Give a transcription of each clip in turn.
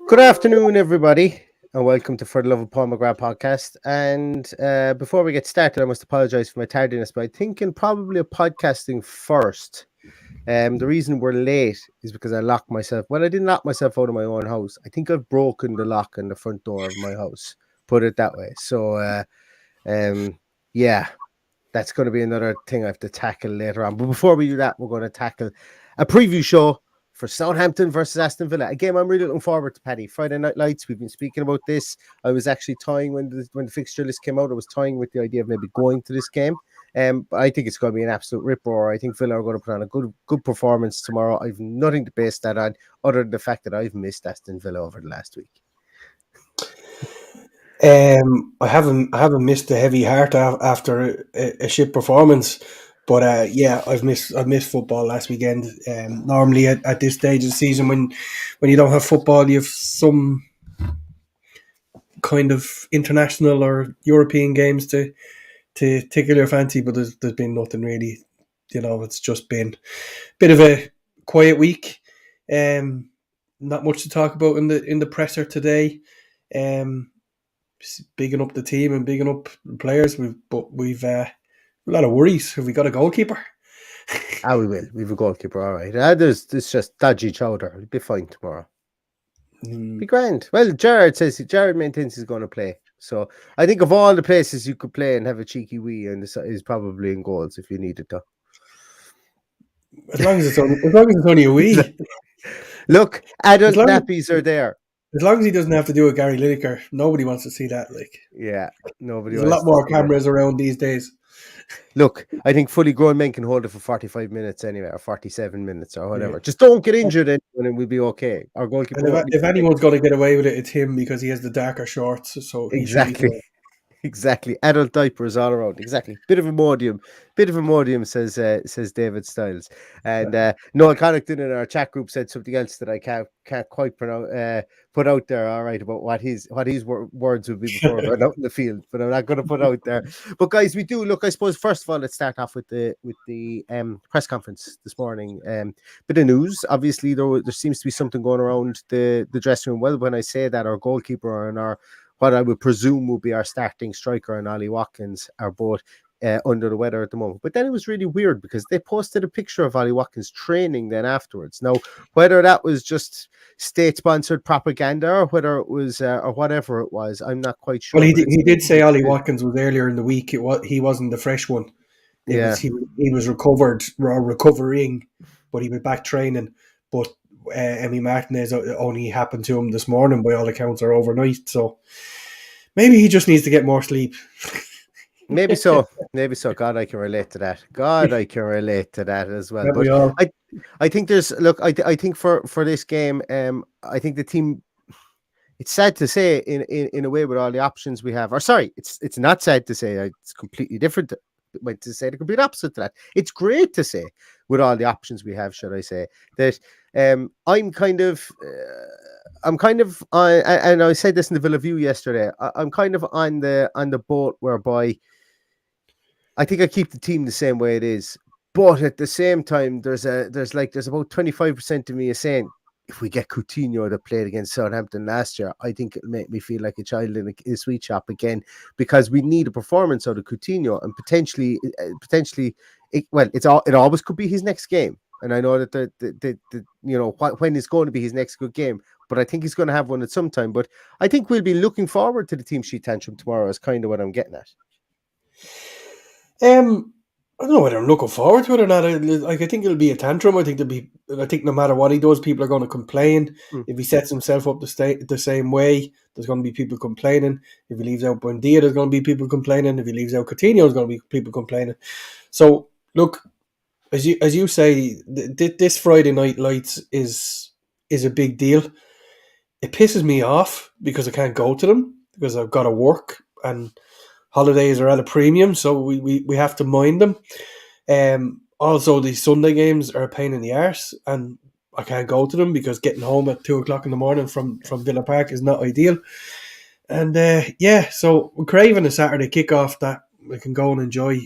Good afternoon, everybody, and welcome to For the Love of Paul McGrath podcast. And before we get started, I must apologise for my tardiness, but I'm thinking probably of podcasting first. The reason we're late is because I locked myself. Well, I didn't lock myself out of my own house. I think I've broken the lock on the front door of my house. Put it that way. So, yeah, that's going to be another thing I have to tackle later on. But before we do that, we're going to tackle a preview show for Southampton versus Aston Villa. A game I'm really looking forward to, Paddy. Friday Night Lights, we've been speaking about this. I was actually toying when the fixture list came out. I was toying with the idea of maybe going to this game. But I think it's going to be an absolute rip-roar. I think Villa are going to put on a good performance tomorrow. I've nothing to base that on other than the fact that I've missed Aston Villa over the last week. I haven't missed a heavy heart after a shit performance, but I've missed football last weekend. Normally at this stage of the season, when you don't have football, you have some kind of international or European games to tickle your fancy, but there's been nothing really. It's just been a bit of a quiet week. Not much to talk about in the presser today. Bigging up the team and bigging up the players, we've a lot of worries. Have we got a goalkeeper? We will. We've a goalkeeper, all right. There's just dodgy chowder. It'll be fine tomorrow. Be grand. Well, Jared maintains he's going to play. So I think of all the places you could play and have a cheeky wee, and is probably in goals if you needed to. As long as it's only a wee. Look, adult nappies are there. As long as he doesn't have to do a Gary Lineker, nobody wants to see that. Nobody. There's a lot more cameras around these days. Look, I think fully grown men can hold it for 45 minutes anyway, or 47 minutes, or whatever. Yeah. Just don't get injured, and we'll be okay. Our goalkeeper. If anyone's going to get away with it, it's him because he has the darker shorts. So Exactly. Adult diapers all around. Exactly. Bit of a modium, says David Styles. And Noel Connaughton in our chat group said something else that I can't quite put out there. All right, about what his words would be before going out in the field, but I'm not going to put out there. But guys, we do look. I suppose first of all, let's start off with the press conference this morning. Bit of news. Obviously, there seems to be something going around the dressing room. Well, when I say that, our goalkeeper and our what I would presume will be our starting striker and Ollie Watkins are both under the weather at the moment. But then it was really weird because they posted a picture of Ollie Watkins training then afterwards. Now, whether that was just state-sponsored propaganda or whether it was or whatever it was, I'm not quite sure. Well, he did say Ollie Watkins was earlier in the week. He wasn't the fresh one. He was recovering, but he was back training. But Emi Martinez only happened to him this morning, by all accounts, or overnight. So maybe he just needs to get more sleep. Maybe so. God, I can relate to that. As well. But I think there's I think for this game, I think the team. It's sad to say in a way with all the options we have. Or sorry, it's not sad to say. It's completely different. Went to say the complete opposite to that. It's great to say with all the options we have, should I say, that I'm kind of on, and I said this in the Villa View yesterday. I'm kind of on the boat whereby I think I keep the team the same way it is, but at the same time, there's about 25% of me is saying, if we get Coutinho that played against Southampton last year, I think it'll make me feel like a child in a sweet shop again, because we need a performance out of Coutinho, and potentially, it always could be his next game. And I know that when is going to be his next good game, but I think he's going to have one at some time. But I think we'll be looking forward to the team sheet tantrum tomorrow. Is kind of what I'm getting at. I don't know whether I'm looking forward to it or not. I think it'll be a tantrum. I think no matter what he does, people are going to complain. If he sets himself up the same way, there's going to be people complaining. If he leaves out Buendia, there's going to be people complaining. If he leaves out Coutinho, there's going to be people complaining. So look, as you say, this Friday Night Lights is a big deal. It pisses me off because I can't go to them because I've got to work, and holidays are at a premium, so we have to mind them. Also, the Sunday games are a pain in the arse, and I can't go to them because getting home at 2:00 in the morning from Villa Park is not ideal. And so we're craving a Saturday kickoff that I can go and enjoy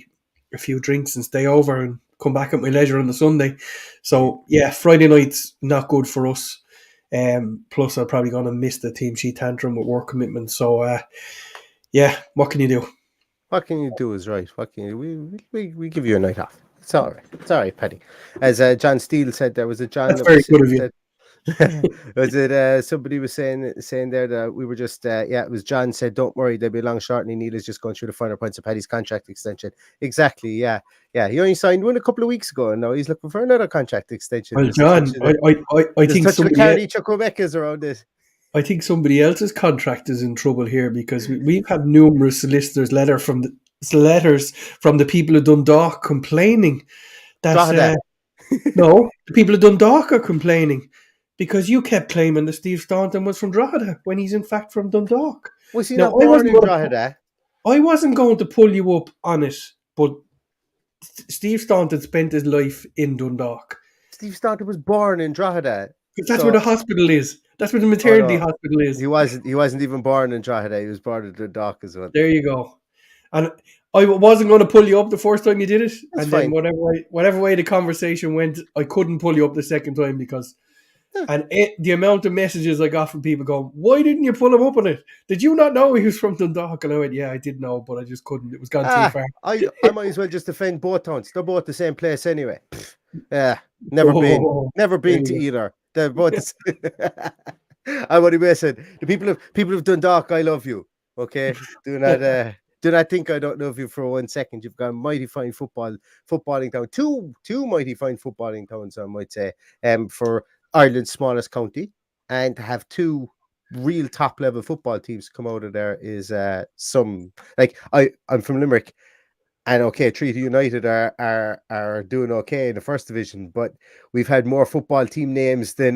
a few drinks and stay over and come back at my leisure on the Sunday. So Friday night's not good for us. Plus, I'm probably going to miss the team sheet tantrum with work commitments. So, yeah, what can you do? What can you do is right. What can you we give you a night off. It's all right. It's all right, Paddy. As John Steele said, there was a John That's that very was good of you. said. Was it somebody was saying there that we were just yeah, it was John said, don't worry, there'll be a long shortening. Neil is just going through the finer points of Paddy's contract extension. Exactly, yeah. He only signed one a couple of weeks ago, and now he's looking for another contract extension. Well, John, I There's a think touch of the somebody else. Carney Chukwuemeka's around this. I think somebody else's contract is in trouble here because we've had numerous solicitors letters from the people of Dundalk complaining that no, the people of Dundalk are complaining because you kept claiming that Steve Staunton was from Drogheda when he's in fact from Dundalk. Was he Now, not born in Drogheda? I wasn't going to pull you up on it, but Steve Staunton spent his life in Dundalk. Steve Staunton was born in Drogheda. Because that's where the hospital is. That's where the maternity hospital is. He wasn't even born in Drogheda. He was born in Dundalk as well. There you go. And I wasn't going to pull you up the first time you did it. That's and fine. Then whatever way the conversation went, I couldn't pull you up the second time because the amount of messages I got from people going, why didn't you pull him up on it? Did you not know he was from Dundalk? And I went, yeah, I did know, but I just couldn't. It was gone too far. I might as well just defend both towns. They're both the same place anyway. Yeah, never been to either. They're both. I what he said. The people of Dundalk, I love you. Okay, do not think I don't love you for 1 second. You've got a mighty fine footballing town. Two mighty fine footballing towns, I might say. For Ireland's smallest county, and to have two real top level football teams come out of there is some like I'm from Limerick. And okay, Treaty United are doing okay in the first division, but we've had more football team names than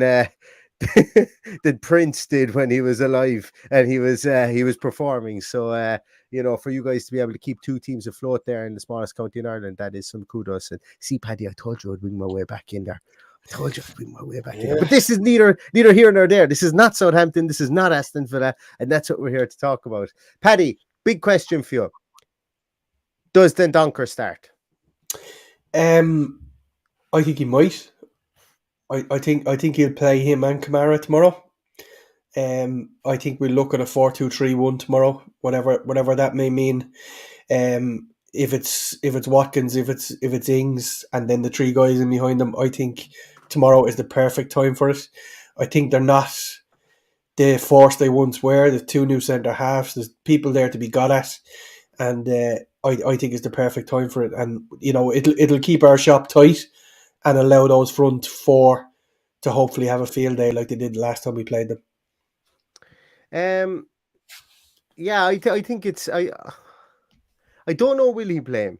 than Prince did when he was alive and he was performing. So for you guys to be able to keep two teams afloat there in the smallest county in Ireland, that is some kudos. And see, Paddy, I told you I'd bring my way back in there. But this is neither here nor there. This is not Southampton. This is not Aston Villa, and that's what we're here to talk about. Paddy, big question for you. Does Dendoncker start? I think he might. I think he'll play him and Kamara tomorrow. I think we'll look at a 4-2-3-1 tomorrow, whatever that may mean. If it's Watkins, if it's Ings, and then the three guys in behind them, I think tomorrow is the perfect time for it. I think they're not the force they once were. There's two new centre halves. There's people there to be got at, and I think it's the perfect time for it. And it'll keep our shop tight and allow those front four to hopefully have a field day like they did the last time we played them. Yeah, I think it's I don't know will he play him,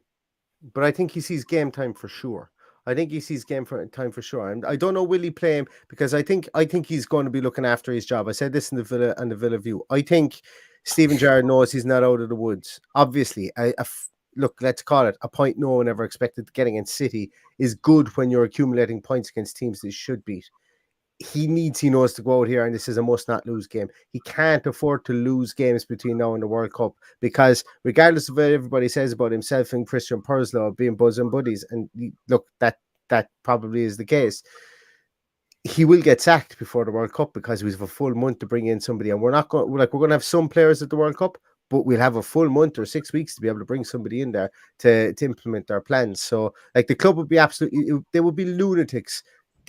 but I think he sees game time for sure. I think he sees game time for sure. And I don't know will he play him because I think he's going to be looking after his job. I said this in the Villa View. I think Stephen Gerrard knows he's not out of the woods. Obviously, look, let's call it a point no one ever expected to get against City is good when you're accumulating points against teams that you should beat. He knows to go out here, and this is a must not lose game. He can't afford to lose games between now and the World Cup because regardless of what everybody says about himself and Christian Purslow being bosom buddies, and look, that probably is the case, he will get sacked before the World Cup because we have a full month to bring in somebody, and we're going to have some players at the World Cup, but we'll have a full month or 6 weeks to be able to bring somebody in there to implement our plans. So, like, the club would be they would be lunatics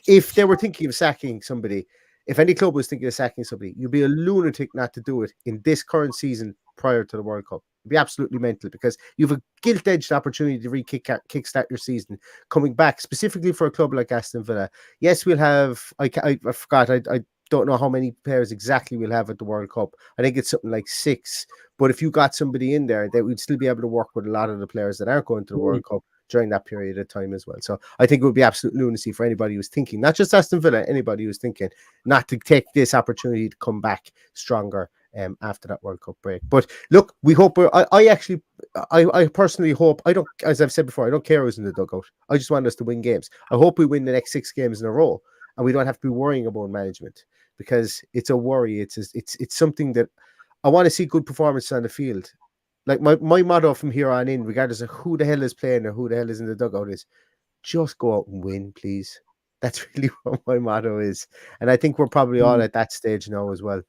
if they were thinking of sacking somebody. If any club was thinking of sacking somebody, you'd be a lunatic not to do it in this current season prior to the World Cup. It'd be absolutely mental because you have a gilt-edged opportunity to kickstart your season coming back, specifically for a club like Aston Villa. Yes, we'll have, I forgot, I don't know how many players exactly we'll have at the World Cup. I think it's something like 6. But if you got somebody in there, that we'd still be able to work with a lot of the players that aren't going to the World Cup during that period of time as well. So I think it would be absolute lunacy for anybody who's thinking, not just Aston Villa, anybody who's thinking not to take this opportunity to come back stronger after that World Cup break. But look, we hope I personally hope, as I've said before, I don't care who's in the dugout. I just want us to win games. I hope we win the next 6 games in a row and we don't have to be worrying about management because it's a worry. It's something that I want to see good performances on the field. Like my motto from here on in, regardless of who the hell is playing or who the hell is in the dugout, is just go out and win, please. That's really what my motto is, and I think we're probably all at that stage now as well.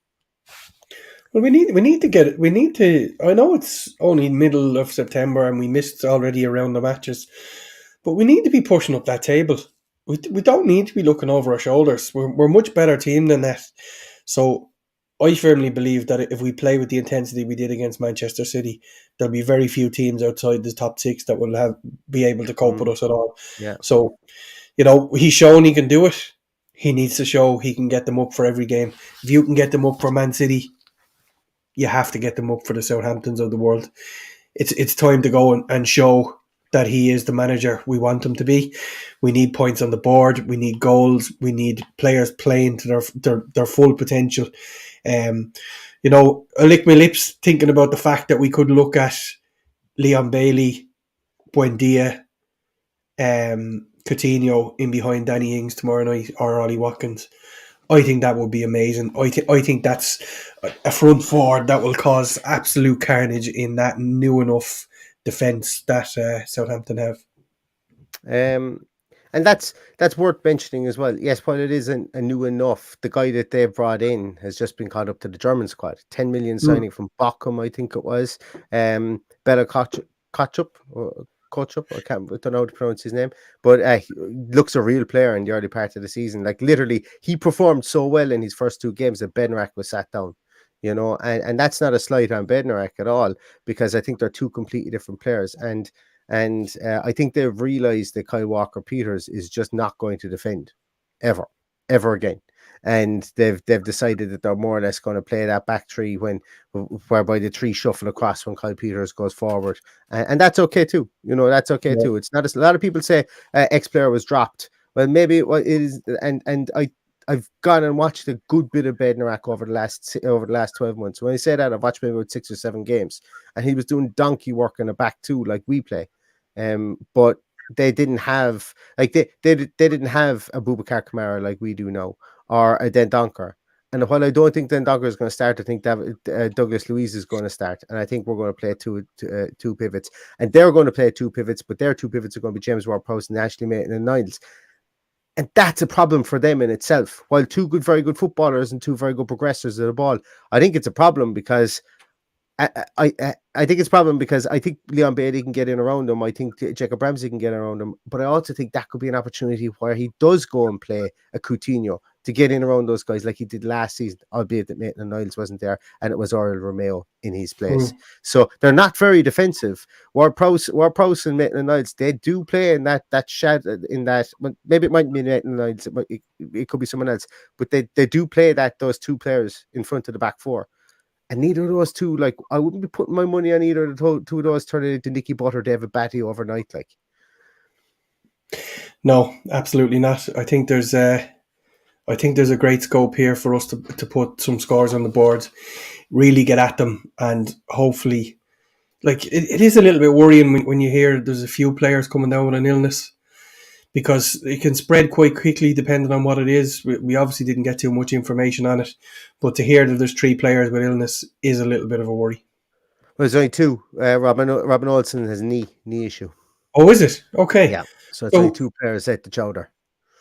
Well, we need to get it. We need to. I know it's only middle of September and we missed already around the matches, but we need to be pushing up that table. We don't need to be looking over our shoulders. We're a much better team than that. So I firmly believe that if we play with the intensity we did against Manchester City, there'll be very few teams outside the top six that will be able to cope with us at all. Yeah. So he's shown he can do it. He needs to show he can get them up for every game. If you can get them up for Man City, you have to get them up for the Southamptons of the world. It's time to go and show that he is the manager we want him to be. We need points on the board. We need goals. We need players playing to their full potential. I lick my lips thinking about the fact that we could look at Leon Bailey, Buendia, Coutinho in behind Danny Ings tomorrow night, or Ollie Watkins. I think that would be amazing. I think that's a front four that will cause absolute carnage in that new enough defence that Southampton have. And that's worth mentioning as well. Yes, while it isn't a new enough, the guy that they brought in has just been called up to the German squad. 10 million signing from Bochum, I think it was. Better Kochup, I don't know how to pronounce his name, but he looks a real player in the early part of the season. Like literally, he performed so well in his first two games that Bednarak was sat down. And that's not a slight on Bednarak at all, because I think they're two completely different players. And I think they've realised that Kyle Walker-Peters is just not going to defend ever again. And they've decided that they're more or less going to play that back three whereby the three shuffle across when Kyle Peters goes forward, and that's okay too. That's okay too. It's not a lot of people say X-player was dropped. Well, maybe it is, and I've gone and watched a good bit of Bednarak over the last 12 months. When I say that, I've watched maybe about 6 or 7 games, and he was doing donkey work in the back too, like we play. But they didn't have they didn't have a Boubacar Kamara like we do now, or a Dendonker. And while I don't think Dendonker is going to start, I think that Douglas Luiz is going to start, and I think we're going to play two pivots, and they're going to play two pivots, but their two pivots are going to be James Ward-Prowse and Ashley Maitland and Niles. And that's a problem for them in itself. While two very good footballers and two very good progressors of the ball, I think it's a problem because I think it's a problem because I think Leon Bailey can get in around him. I think Jacob Ramsey can get around him. But I also think that could be an opportunity where he does go and play a Coutinho to get in around those guys like he did last season, albeit that Maitland Niles wasn't there and it was Oriol Romeo in his place. So they're not very defensive. Ward-Prowse and Maitland Niles, they do play in that in that. Maybe it might be Maitland Niles, it could be someone else, but they do play those two players in front of the back four. And neither of those two, like, I wouldn't be putting my money on either of the two of those turning into Nicky Butt or David Batty overnight. Like, no, absolutely not. I think there's a great scope here for us to put some scores on the board, really get at them, and hopefully, like, it is a little bit worrying when you hear there's a few players coming down with an illness, because it can spread quite quickly depending on what it is. We obviously didn't get too much information on it, but to hear that there's 3 players with illness is a little bit of a worry. Well, there's only 2. Robin Olsen has a knee issue. Oh, is it? Okay. Yeah, so it's only 2 players at the chowder.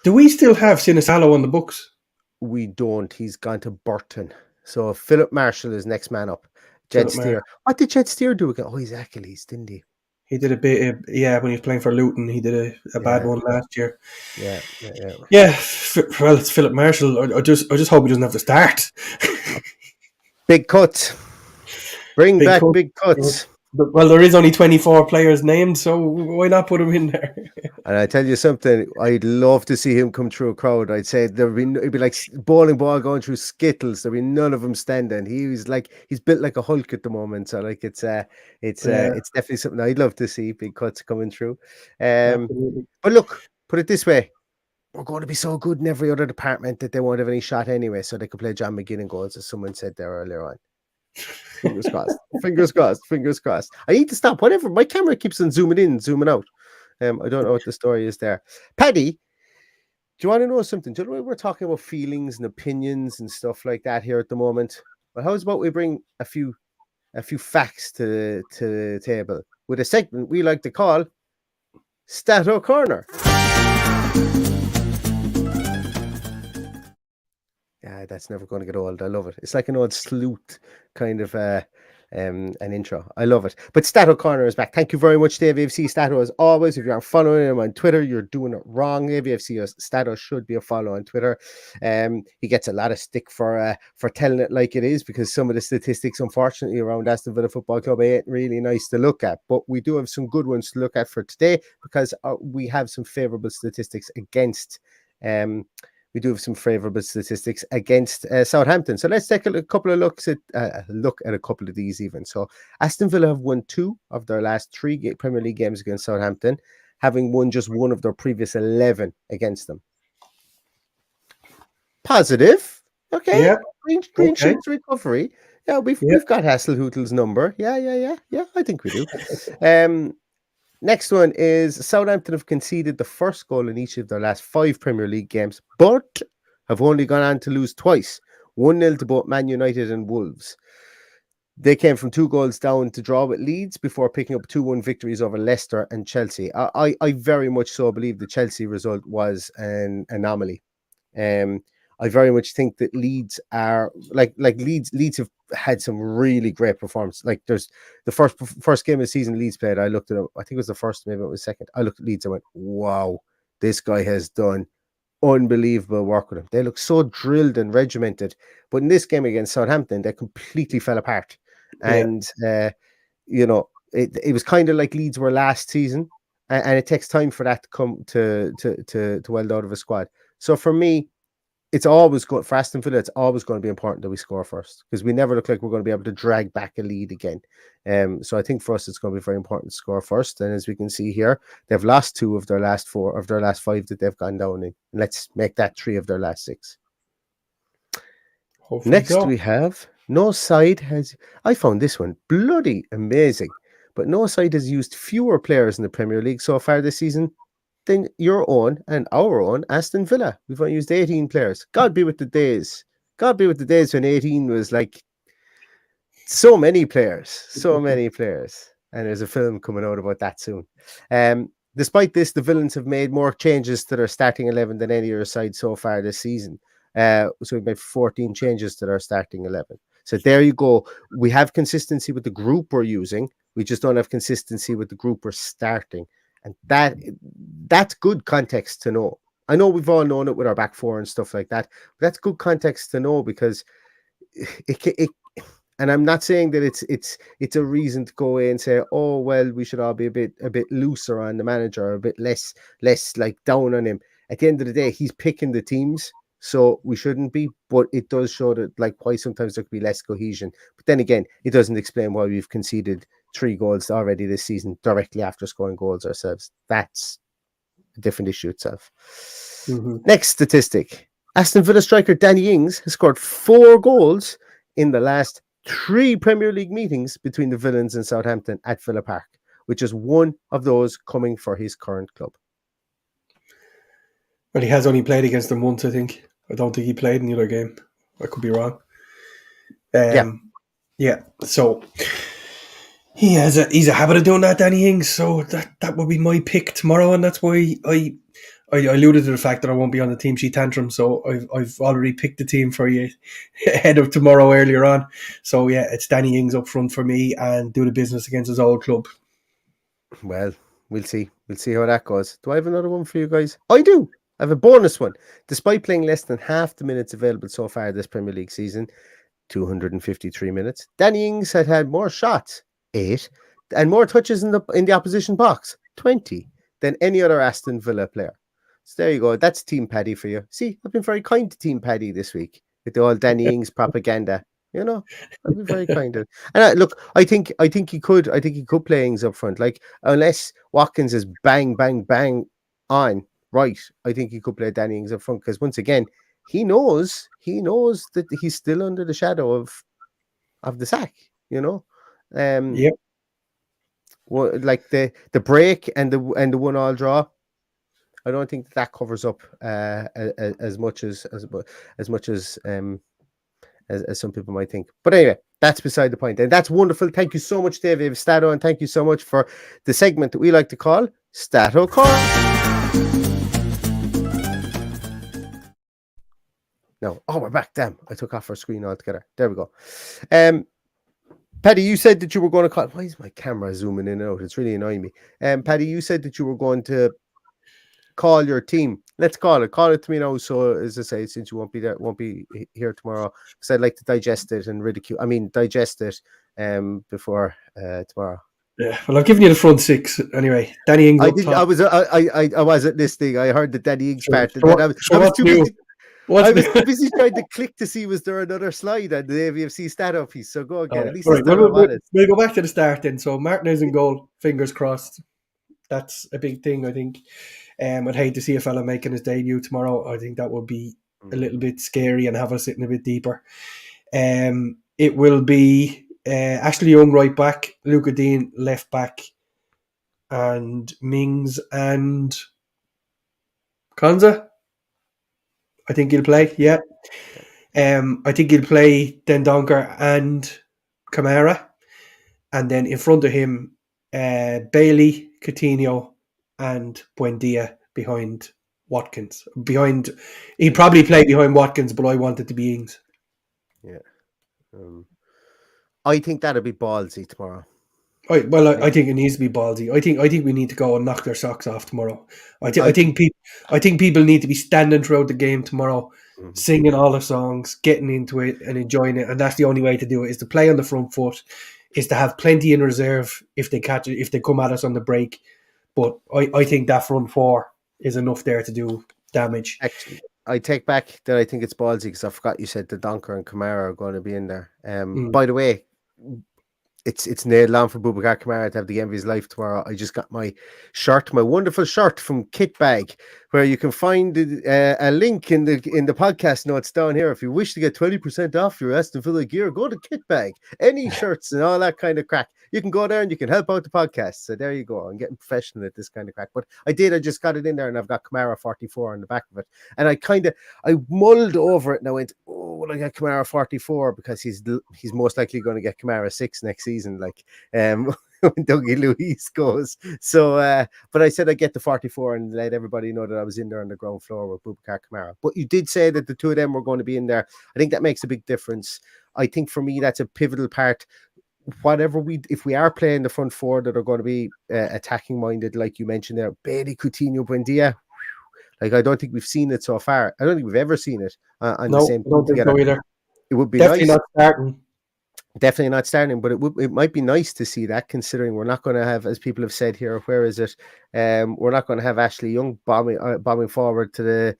Do we still have Sinisalo on the books? We don't. He's gone to Burton. So Philip Marshall is next man up. Jed Steer. What did Jed Steer do again? Oh, he's Achilles, didn't he? He did a bit, when he was playing for Luton. He did a bad one last year. Yeah. Well, it's Philip Marshall. I just hope he doesn't have to start. Big cuts. Bring back big cuts. Well, there is only 24 players named, so why not put him in there? And I tell you something, I'd love to see him come through a crowd. I'd say it'd be like bowling ball going through skittles. There'd be none of them standing. He's built like a Hulk at the moment. So like it's definitely something I'd love to see, big cuts coming through. But look, put it this way. We're going to be so good in every other department that they won't have any shot anyway, so they could play John McGinn goals, as someone said there earlier on. Fingers crossed. Fingers crossed. I need to stop. Whatever. My camera keeps on zooming in, zooming out. I don't know what the story is there. Paddy, do you want to know something? Do you know we're talking about feelings and opinions and stuff like that here at the moment? Well, how's about we bring a few facts to the table with a segment we like to call Stato Corner. Yeah, that's never going to get old. I love it. It's like an old sleuth kind of an intro. I love it. But Stato Corner is back. Thank you very much, Dave AFC. Stato, as always, if you aren't following him on Twitter, you're doing it wrong. AFC Stato should be a follow on Twitter. He gets a lot of stick for telling it like it is, because some of the statistics, unfortunately, around Aston Villa Football Club ain't really nice to look at. But we do have some good ones to look at for today, because we have some favourable statistics against. We do have some favourable statistics against Southampton. So let's take a couple of looks at look at a couple of these even. So Aston Villa have won 2 of their last 3 Premier League games against Southampton, having won just 1 of their previous 11 against them. Positive. Okay. Yeah. Green shoots recovery. Yeah, we've got Hasselhutl's number. Yeah. I think we do. Next one is Southampton have conceded the first goal in each of their last 5 Premier League games, but have only gone on to lose twice, 1-0 to both Man United and Wolves. They came from 2 goals down to draw with Leeds before picking up 2-1 victories over Leicester and Chelsea. I very much so believe the Chelsea result was an anomaly. I very much think that Leeds are like Leeds have had some really great performances. Like there's the first game of the season Leeds played, I looked at them, I think it was the first, maybe it was second. I looked at Leeds and went, wow, this guy has done unbelievable work with him. They look so drilled and regimented. But in this game against Southampton, they completely fell apart. And it was kind of like Leeds were last season, and it takes time for that to come to weld out of a squad. So for me, it's always good for Aston Villa. It's always going to be important that we score first, because we never look like we're going to be able to drag back a lead again. So I think for us, it's going to be very important to score first. And as we can see here, they've lost 2 of their last 4 of their last 5 that they've gone down in. And let's make that 3 of their last 6. Hopefully Next, we have no side has. I found this one bloody amazing, but no side has used fewer players in the Premier League so far this season than your own and our own Aston Villa. We've only used 18 players. God be with the days. God be with the days when 18 was like so many players. And there's a film coming out about that soon. Despite this, the Villains have made more changes to their starting 11 than any other side so far this season. So we've made 14 changes to their starting 11. So there you go. We have consistency with the group we're using. We just don't have consistency with the group we're starting. And that's good context to know. I know we've all known it with our back 4 and stuff like that, but that's good context to know, because it and I'm not saying that it's a reason to go away and say, oh well, we should all be a bit looser on the manager, a bit less like down on him. At the end of the day, he's picking the teams, so we shouldn't be. But it does show that like why sometimes there could be less cohesion. But then again, it doesn't explain why we've conceded 3 goals already this season directly after scoring goals ourselves. That's a different issue itself. Mm-hmm. Next statistic. Aston Villa striker Danny Ings has scored 4 goals in the last 3 Premier League meetings between the Villains and Southampton at Villa Park, which is one of those coming for his current club. Well, he has only played against them once, I think. I don't think he played in the other game. I could be wrong. Yeah. So he's a habit of doing that, Danny Ings. So that would be my pick tomorrow, and that's why I alluded to the fact that I won't be on the team sheet tantrum. So I've already picked the team for you ahead of tomorrow earlier on. So yeah, it's Danny Ings up front for me, and do the business against his old club. Well, we'll see. We'll see how that goes. Do I have another one for you guys? I do. I have a bonus one. Despite playing less than half the minutes available so far this Premier League season, 253 minutes, Danny Ings had more shots, 8, and more touches in the opposition box, 20, than any other Aston Villa player. So there you go. That's Team Paddy for you. See, I've been very kind to Team Paddy this week with the old Danny Ings propaganda. You know, I've been very kind. And look, I think he could. I think he could play Ings up front. Like unless Watkins is bang on right, I think he could play Danny Ings up front, because once again, he knows that he's still under the shadow of the sack. You know, Yep. Well, like the break and the 1-1 draw. I don't think that covers up as much as some people might think. But anyway, that's beside the point. And that's wonderful. Thank you so much, Dave Stato, and thank you so much for the segment that we like to call Stato Corner. No. Oh, we're back. Damn. I took off our screen altogether. There we go. Paddy, you said that you were going to call. Why is my camera zooming in and out? It's really annoying me. Paddy, you said that you were going to call your team. Let's call it. Call it to me now. So, as I say, since you won't be here tomorrow, because I'd like to digest it and digest it before tomorrow. Yeah, well, I've given you the front six anyway. Danny Ings up top. I wasn't listening. I heard the Danny Ings part, and then I was too busy. I was too busy trying to click to see was there another slide on the AVFC Stato piece. So go again. At least we'll go back to the start then. So Martinez in goal. Fingers crossed. That's a big thing, I think. I'd hate to see a fella making his debut tomorrow. I think that would be a little bit scary and have us sitting a bit deeper. It will be Ashley Young right back, Luca Dean left back, and Mings and Konza. I think he'll play, yeah. I think he'll play Dendonker and Kamara. And then in front of him, Bailey, Coutinho, and Buendia behind Watkins. He'd probably play behind Watkins, but I want it to be Ings. Yeah. I think that'll be ballsy tomorrow. I think it needs to be ballsy. I think we need to go and knock their socks off tomorrow. I think people need to be standing throughout the game tomorrow, singing all the songs, getting into it and enjoying it. And that's the only way to do it, is to play on the front foot, is to have plenty in reserve if they come at us on the break. But I think that front four is enough there to do damage. Actually, I take back that I think it's ballsy, because I forgot you said the Donker and Kamara are going to be in there. By the way, it's nailed on for Boubacar Kamara to have the game of his life tomorrow. I just got my wonderful shirt from Kitbag, where you can find a link in the podcast notes down here. If you wish to get 20% off your Aston Villa gear, go to Kitbag. Any shirts and all that kind of crack, you can go there and you can help out the podcast. So there you go. I'm getting professional at this kind of crack. But I just got it in there, and I've got Kamara 44 on the back of it. And I mulled over it, and I went, oh, well, I got Kamara 44 because he's most likely going to get Kamara 6 next season, like when Dougie Luiz goes. So, but I said I'd get the 44 and let everybody know that I was in there on the ground floor with Boubacar Kamara. But you did say that the two of them were going to be in there. I think that makes a big difference. I think for me, that's a pivotal part. If we are playing the front four that are going to be attacking minded, like you mentioned there, Bailey, Coutinho, Buendia, like I don't think we've seen it so far. I don't think we've ever seen it on the same team together. Either. It would be definitely nice. Not starting. Definitely not starting, but it might be nice to see that, considering we're not going to have, as people have said here, where is it? We're not going to have Ashley Young bombing forward to the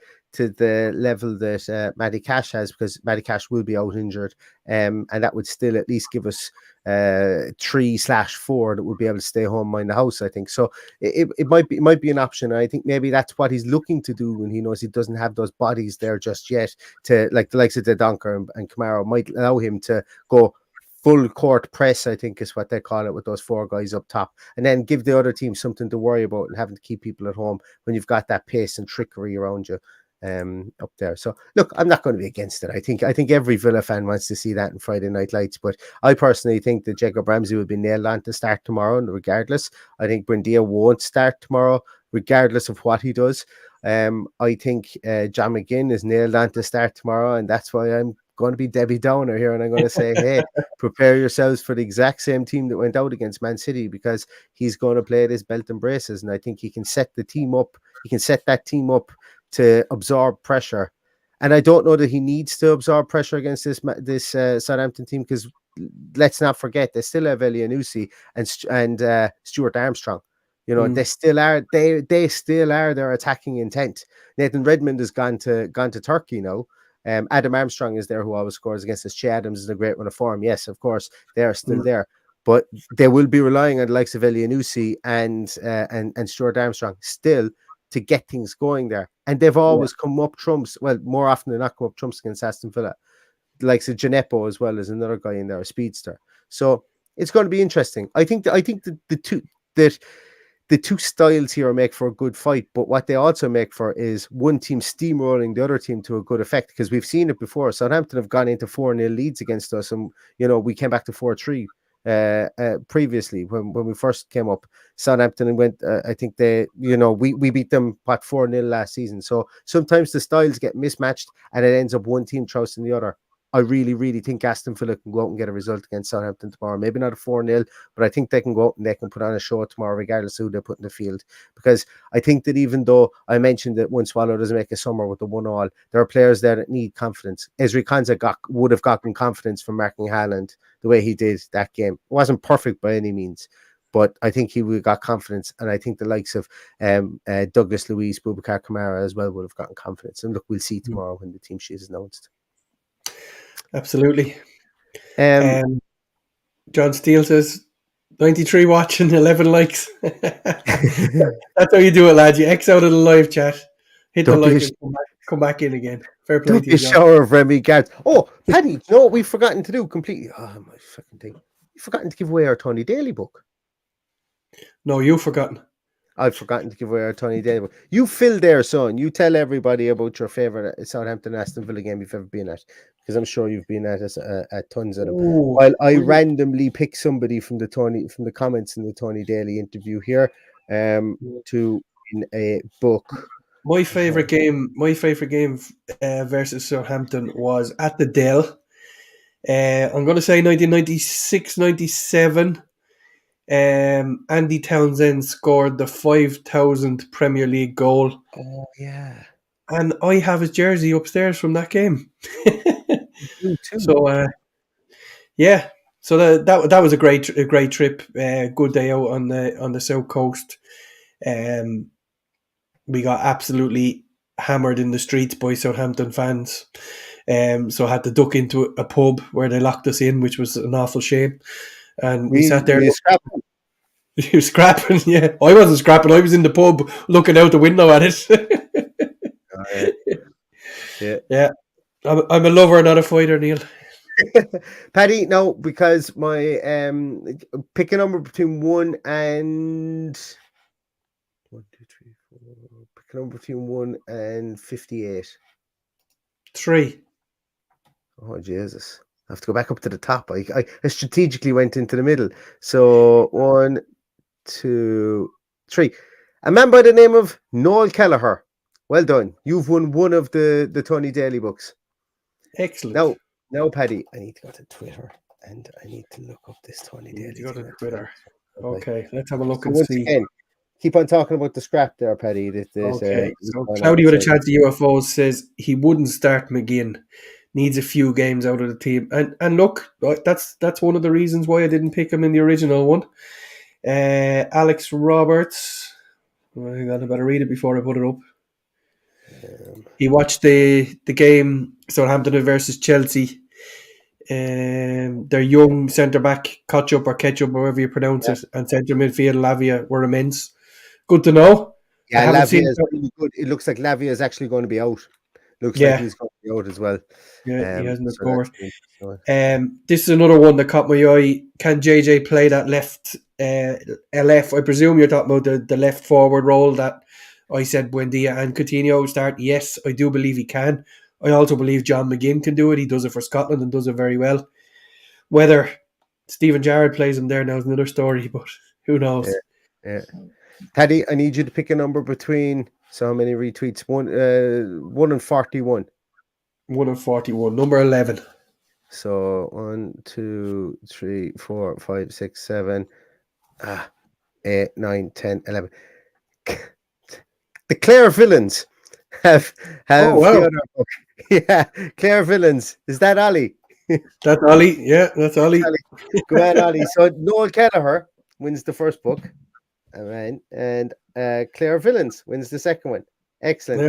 level that Matty Cash has, because Matty Cash will be out injured, and that would still at least give us 3/4 that would be able to stay home, mind the house. I think so. It might be an option. I think maybe that's what he's looking to do when he knows he doesn't have those bodies there just yet. To like the likes of the Donker and Kamara might allow him to go full court press, I think is what they call it, with those four guys up top, and then give the other team something to worry about and having to keep people at home when you've got that pace and trickery around you up there. So look, I'm not going to be against it. I think every Villa fan wants to see that in Friday Night Lights, but I personally think that Jacob Ramsey will be nailed on to start tomorrow, and regardless. I think Buendia won't start tomorrow regardless of what he does. I think John McGinn is nailed on to start tomorrow, and that's why I'm going to be Debbie Downer here, and I'm going to say, hey, prepare yourselves for the exact same team that went out against Man City, because he's going to play this belt and braces, and I think he can set the team up. He can set that team up to absorb pressure, and I don't know that he needs to absorb pressure against this Southampton team, because let's not forget they still have Elianusi and Stuart Armstrong. You know, they still are their attacking intent. Nathan Redmond has gone to Turkey now. Adam Armstrong is there, who always scores against us. Che Adams is in a great run of form. Yes, of course, they are still there, but they will be relying on the likes of Elianusi and Stuart Armstrong still to get things going there. And they've always come up trumps. Well, more often than not, come up trumps against Aston Villa. The likes of Gineppo as well as another guy in there, a speedster. So it's going to be interesting. I think the two styles here make for a good fight, but what they also make for is one team steamrolling the other team to a good effect, because we've seen it before. Southampton have gone into 4-0 leads against us, and we came back to 4-3 previously when we first came up. Southampton and went. I think we beat them 4-0 last season. So sometimes the styles get mismatched and it ends up one team trouncing the other. I really, really think Aston Villa can go out and get a result against Southampton tomorrow. Maybe not a 4-0, but I think they can go out and they can put on a show tomorrow, regardless of who they put in the field. Because I think that even though I mentioned that one swallow doesn't make a summer with the 1-1, there are players there that need confidence. Ezri Konsa would have gotten confidence from marking Haaland the way he did that game. It wasn't perfect by any means, but I think he would have got confidence. And I think the likes of Douglas Luiz, Boubacar Kamara as well would have gotten confidence. And look, we'll see tomorrow when the team sheet is announced. Absolutely. John Steele says 93 watching, 11 likes. That's how you do it, lad. You X out of the live chat, hit the like, and come back in again. Fair play to you, John. Shower of Remy Gard. Oh, Paddy, you know what we've forgotten to do completely? Oh, my fucking thing. We've forgotten to give away our Tony Daly book. No, you've forgotten. I've forgotten to give away our Tony Daly book. You fill there, son. You tell everybody about your favourite Southampton Aston Villa game you've ever been at, because I'm sure you've been at tons of them. While I randomly pick somebody from the comments in the Tony Daly interview here, to win a book. My favourite game versus Southampton was at the Dell. I'm going to say 1996-97. Andy Townsend scored the 5,000th Premier League goal. Oh, yeah. And I have his jersey upstairs from that game. So, yeah. So that was a great trip. Good day out on the south coast. We got absolutely hammered in the streets by Southampton fans. So I had to duck into a pub where they locked us in, which was an awful shame. And we sat there. You scrapping? Yeah, I wasn't scrapping. I was in the pub looking out the window at it. Yeah. I'm a lover, not a fighter, Neil. Paddy, no, because my pick a number between 1 and 1, 2, 3, 4. Pick a number between 1 and 58. 3. Oh Jesus! I have to go back up to the top. I strategically went into the middle. So 1, 2, 3. A man by the name of Noel Kelleher. Well done. You've won one of the Tony Daly books. Excellent. Now, Paddy, I need to go to Twitter and I need to look up this Tony Daly. You go to Twitter. Okay, let's have a look and once see. Again, keep on talking about the scrap there, Paddy. Okay, so Cloudy with a chance of UFOs says he wouldn't start McGinn. Needs a few games out of the team. And look, that's one of the reasons why I didn't pick him in the original one. Alex Roberts. I better read it before I put it up. He watched the game Southampton versus Chelsea. Their young centre-back, Ketchup, however you pronounce it, and centre midfield, Lavia, were immense. Good to know. Yeah, Lavia is really good. It looks like Lavia is actually going to be out. Looks like he's going to be out as well. Yeah, he hasn't scored. This is another one that caught my eye. Can JJ play that left LF? I presume you're talking about the left forward role that I said Buendia and Coutinho start. Yes, I do believe he can. I also believe John McGinn can do it. He does it for Scotland and does it very well. Whether Stephen Gerrard plays him there now is another story, but who knows? Yeah. Paddy, I need you to pick a number between so many retweets. 1 and 41. 1 and 41. Number 11. So 1, 2, 3, 4, 5, 6, 7, 8, 9, 10, 11. The Clare Villains have the other book. Yeah, Clare Villains. Is that Ollie? That's Ollie. Yeah, that's Ollie. Go ahead, Ollie. So Noel Kelleher wins the first book. And Clare Villains wins the second one. Excellent. Yeah.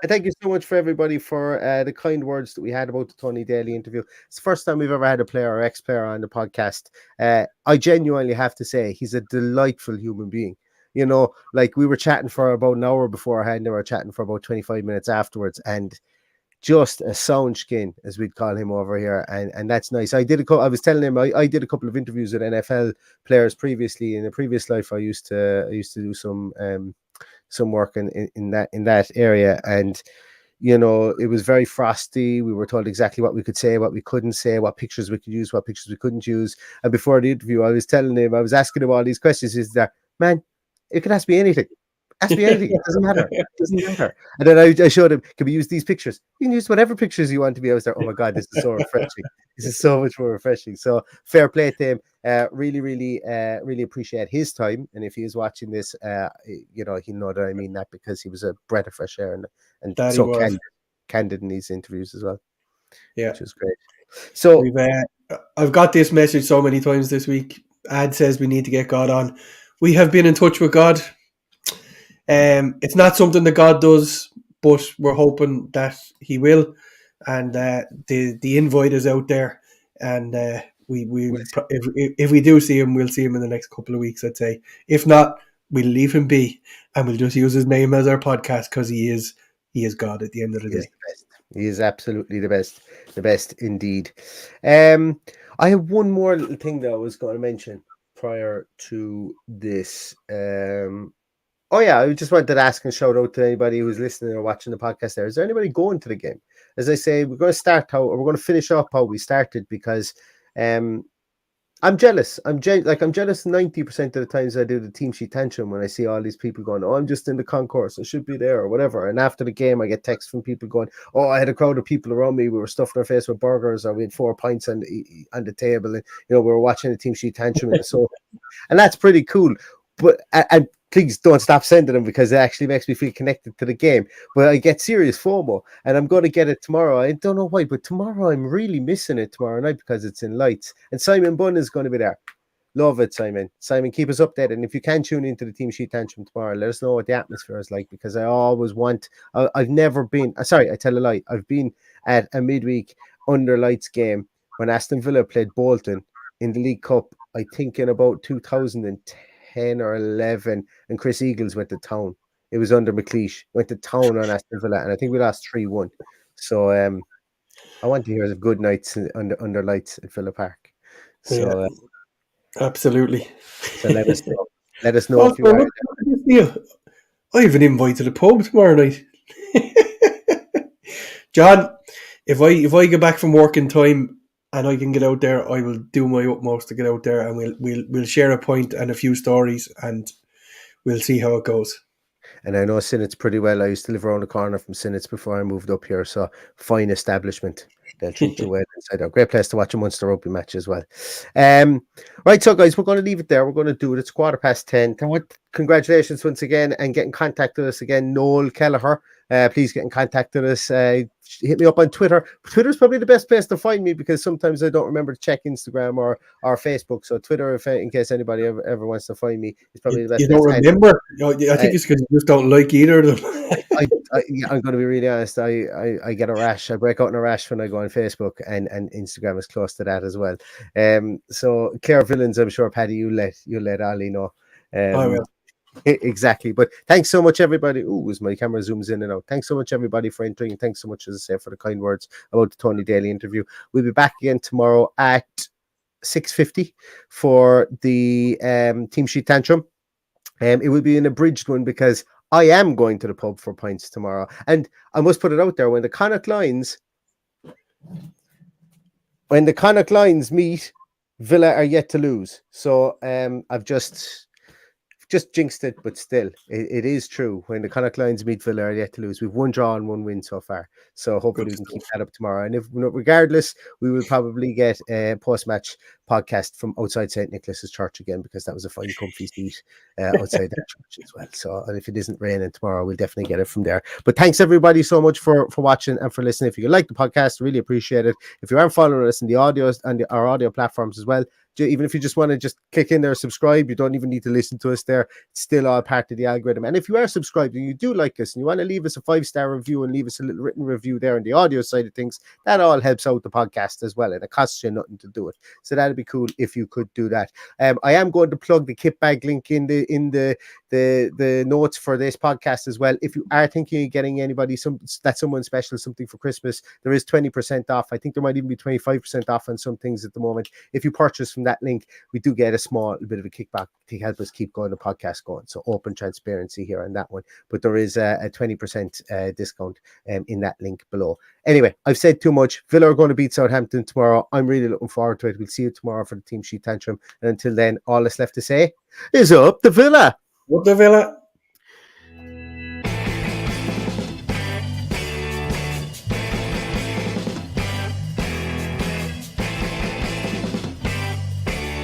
Thank you so much for everybody for the kind words that we had about the Tony Daly interview. It's the first time we've ever had a player or ex-player on the podcast. I genuinely have to say he's a delightful human being. You know, like we were chatting for about an hour beforehand, and we were chatting for about 25 minutes afterwards, and just a sound skin, as we'd call him over here, and that's nice. I was telling him I did a couple of interviews with NFL players previously. In a previous life, I used to do some work in that area, and you know, it was very frosty. We were told exactly what we could say, what we couldn't say, what pictures we could use, what pictures we couldn't use. And before the interview, I was telling him, I was asking him all these questions. He's there, man, it could ask me anything. Ask me anything. It doesn't matter. It doesn't matter. And then I showed him, can we use these pictures? You can use whatever pictures you want to be. I was there, oh my God, this is so refreshing. This is so much more refreshing. So fair play to him. Really appreciate his time. And if he is watching this, you know, he'll know that I mean that, because he was a breath of fresh air and That so he was. candid in these interviews as well. Yeah. Which was great. So I've got this message so many times this week. Ad says we need to get God on. We have been in touch with God. It's not something that God does, but we're hoping that He will. And the invite is out there, and if we do see him, we'll see him in the next couple of weeks, I'd say. If not, we'll leave him be, and we'll just use his name as our podcast, because he is God at the end of the day. He is absolutely the best indeed. I have one more little thing that I was going to mention prior to this. Oh yeah, I just wanted to ask and shout out to anybody who's listening or watching the podcast there. Is there anybody going to the game? As I say, we're going to finish up how we started, because I'm jealous. I'm jealous 90% of the times I do the team sheet tantrum when I see all these people going, oh, I'm just in the concourse, I should be there, or whatever. And after the game, I get texts from people going, oh, I had a crowd of people around me. We were stuffing our face with burgers, or we had 4 pints on the table, and you know, we were watching the team sheet tantrum in the sofa. And that's pretty cool. But and please don't stop sending them, because it actually makes me feel connected to the game. But I get serious FOMO, and I'm going to get it tomorrow. I don't know why, but tomorrow I'm really missing it tomorrow night, because it's in lights. And Simon Bunn is going to be there. Love it, Simon. Simon, keep us updated. And if you can tune into the team sheet tantrum tomorrow, let us know what the atmosphere is like, because I always want. I've never been. Sorry, I tell a lie. I've been at a midweek under lights game when Aston Villa played Bolton in the League Cup, I think in about 2010 or 11, and Chris Eagles went to town. It was under McLeish, went to town on Aston Villa, and I think we lost 3-1. So I want to hear of good nights under lights at Villa Park. So absolutely. So let us know. Let us know if you are. I have an invite to the pub tomorrow night. John, if I get back from work in time and I can get out there, I will do my utmost to get out there, and we'll share a pint and a few stories, and we'll see how it goes. And I know Sinnott's pretty well. I used to live around the corner from Sinnott's before I moved up here, so fine establishment. They'll treat you well inside there. Great place to watch a Munster rugby match as well. Right, so guys, we're going to leave it there. We're going to do it. It's 10:15. Congratulations once again, and get in contact with us again, Noel Kelleher. Please get in contact with us. Hit me up on Twitter. Twitter's probably the best place to find me, because sometimes I don't remember to check Instagram or Facebook. So Twitter, in case anybody ever wants to find me, is probably the best. You don't remember? I think it's because you just don't like either of them. I'm going to be really honest. I get a rash. I break out in a rash when I go on Facebook, and Instagram is close to that as well. So Claire Villains, I'm sure, Paddy, you let Ali know. I will. Exactly. But thanks so much, everybody. Ooh, as my camera zooms in and out. Thanks so much, everybody, for entering. And thanks so much, as I say, for the kind words about the Tony Daly interview. We'll be back again tomorrow at 6:50 for the team sheet tantrum. It will be an abridged one, because I am going to the pub for pints tomorrow. And I must put it out there, when the Connacht Lions meet, Villa are yet to lose. So I've just jinxed it, but still, it is true. When the Connacht Lions meet Villa are yet to lose. We've 1 draw and 1 win so far. So hopefully we can keep that up tomorrow. And regardless, we will probably get a post-match podcast from outside St. Nicholas's Church again, because that was a fine, comfy seat outside that church as well. So, and if it isn't raining tomorrow, we'll definitely get it from there. But thanks everybody so much for watching and for listening. If you like the podcast, really appreciate it. If you aren't following us in the audio and our audio platforms as well, even if you just want to just click in there, subscribe, you don't even need to listen to us there. It's still all part of the algorithm. And if you are subscribed and you do like us and you want to leave us a 5-star review and leave us a little written review there on the audio side of things, that all helps out the podcast as well, and it costs you nothing to do it. So that'd be cool if you could do that. I am going to plug the kit bag link in the notes for this podcast as well. If you are thinking of getting anybody someone special, something for Christmas, there is 20% off. I think there might even be 25% off on some things at the moment if you purchase from that link, we do get a small bit of a kickback to help us keep going, the podcast going. So open transparency here on that one. But there is a 20% discount in that link below. Anyway, I've said too much. Villa are going to beat Southampton tomorrow. I'm really looking forward to it. We'll see you tomorrow for the Team Sheet Tantrum. And until then, all that's left to say is up the Villa. Up the Villa.